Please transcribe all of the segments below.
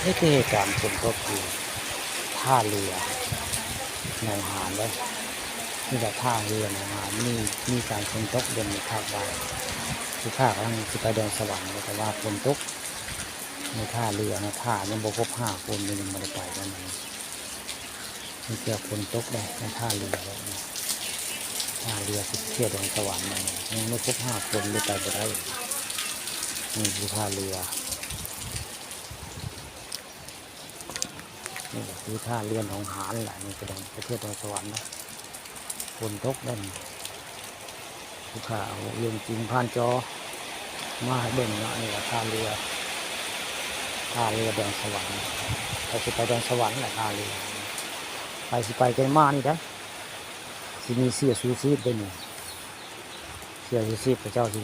นี่คือเหตุการณ์ฝนตกอยู่ท่าเรือหนองหานเลยนี่แหละท่าเรือหนองหานมีการฝนตกเด่นในภาคบ่ายที่ภาคกำลังสิไปดอนสวรรค์แต่ว่าฝนตกในท่าเรือนะท่ายังบ่ครบ5 คนยังไม่ได้ไปกันเลยมีเกี่ยวฝนตกได้ในท่าเรือท่าเรือที่เที่ยวดอนสวรรค์ยังไม่ครบ5 คนเลยไปบ่ได้นี่คือท่าเรือนี่คือท่าเรือหนองหานแหละนี่กระดองประเทศดอนสวรรค์นะฝนตกได้ผู้ข่าวเรื่องจริงผ่านจอมาให้เบิ่งเนาะนี่แหละท่าเรือดอนสวรรค์ไปสิไปดอนสวรรค์แหละท่าเรือไปสิไปกันมานี่นะสิมีเสื้อชูชีพด้วยนี่เสื้อชูชีพพระเจ้าสิ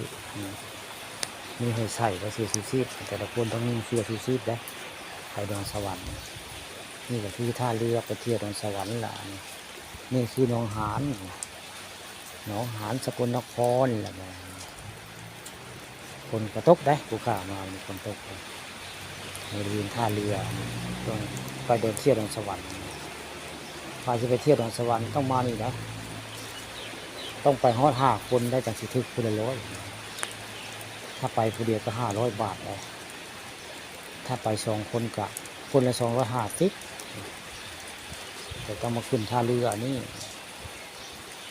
มีให้ใส่ก็เสื้อชูชีพแต่ละคนต้องมีเสื้อชูชีพนะไปดอนสวรรค์นี่ก็คือท่าเรือไปเที่ยวดอนสวรรค์ล่ะนี่คือหนองหานสกลนครแหละคนกระตกได้ผู้ข่าวมาคนตกในบริเวณท่าเรือต้องไปเดินเที่ยวดอนสวรรค์พาจะไปเที่ยวดอนสวรรค์ต้องมานี่นะต้องไปฮอด5 คนได้จากสิทึกคนละ100ถ้าไปคนเดียวก็500 บาทเลยถ้าไป2 คนก็คนละ250แต่ต้องมาขึ้นท่าเรือนี่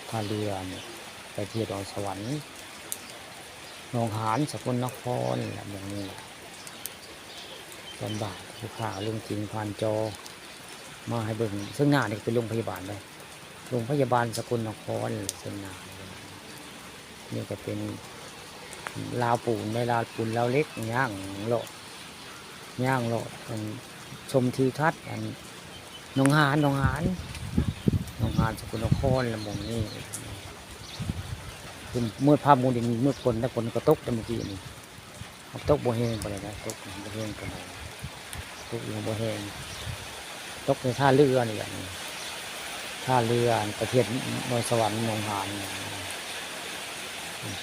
ท่าเรือนี่ไปเที่ยวดอนสวรรค์หนองหานสกลนครอย่างนี้ตอนบ่ายผู้ข่าวเรื่องจริงผ่านจอมาให้เบิ่งซึ่งหน้านี่เป็นโรงพยาบาลเลยโรงพยาบาลสกลนครซึ่งหน้านี่ก็เป็นลาวปูนในลาวปูนลาวเล็กย่างโลชมทิวทัศน์หนองหานสกลนครละมงนี่คือเมื่อภาพมูลดินเมื่อคนกระตกเมื่อกี้นี่ตกบ่แห้งไปเลยนะตกบ่แห้งไปเลยตกอยู่บ่แห้งตกในท่าเรือนี่แหละท่าเรือประเทศดอนสวรรค์หนองหาน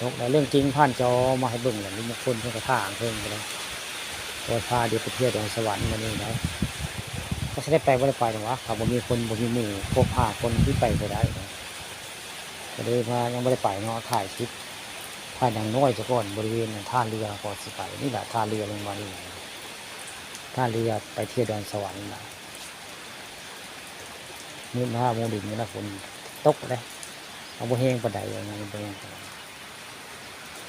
ตกแล้วเรื่องจริงผ่านจอมาให้เบิ่งอย่างนี้บางคนเพิ่งกระท่าเพิ่งไปเลยพอพาเดี๋ยวประเทศดอนสวรรค์มานี่นะก็จะได้ไปว่าได้ไปหรอวะเขาบ่มีคนบ่มีหมู่ครบ5 คนที่ไปได้ก็เลยพายังไม่ได้ไปเนาะถ่ายคลิปถ่ายอย่างน้อยซะก่อนบริเวณท่าเรือก่อนสิไปนี่แหละท่าเรือลงมานี่ท่าเรือไปเที่ยวดอนสวรรค์นะมื้อ5 โมงดินนี่นะฝนตกเลยเอาบ่แห้งปานใดอย่างนั้นบ่แห้ง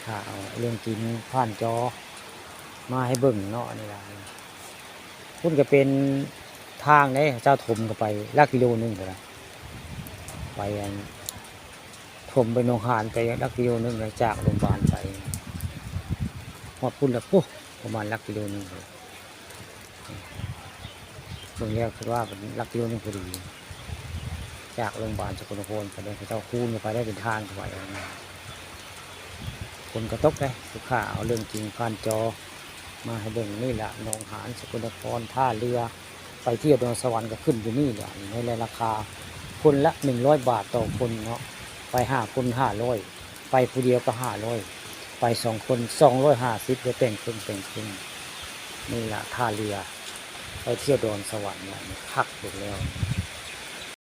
ข่าวเรื่องจริงผ่านจอมาให้เบิ่งเนาะนี่ล่ะพุ่นก็เป็นทางเนี่ยเจ้าถมก็ไปลักกิโลนึงก็ได้ไปถมไปหนองหานไปลักกิโลนึงจากโรงพยาบาลไปหอดพุ่นแล้วประมาณลักกิโลนึงเลยตรงนี้คือว่าเป็นลักกิโลนึงพอดีจากโรงพยาบาลสกลนครไปได้เจ้าคูนไปได้เป็นทางไปคนกระตกเลยลูกค้าเอาเรื่องจริงผ่านจอมาให้เบิ่งนี่แหละหนองหานสกลนครท่าเรือไปเที่ยวดอนสวรรค์ก็ขึ้นอยู่นี่แหละในราคาคนละ100 บาทต่อคนเนาะไป5 คน500ไปผู้เดียวก็500ไป2 คน250จะแต่งครึ่งนี่แหละท่าเรือไปเที่ยวดอนสวรรค์เนี่ยคักอยู่แล้ว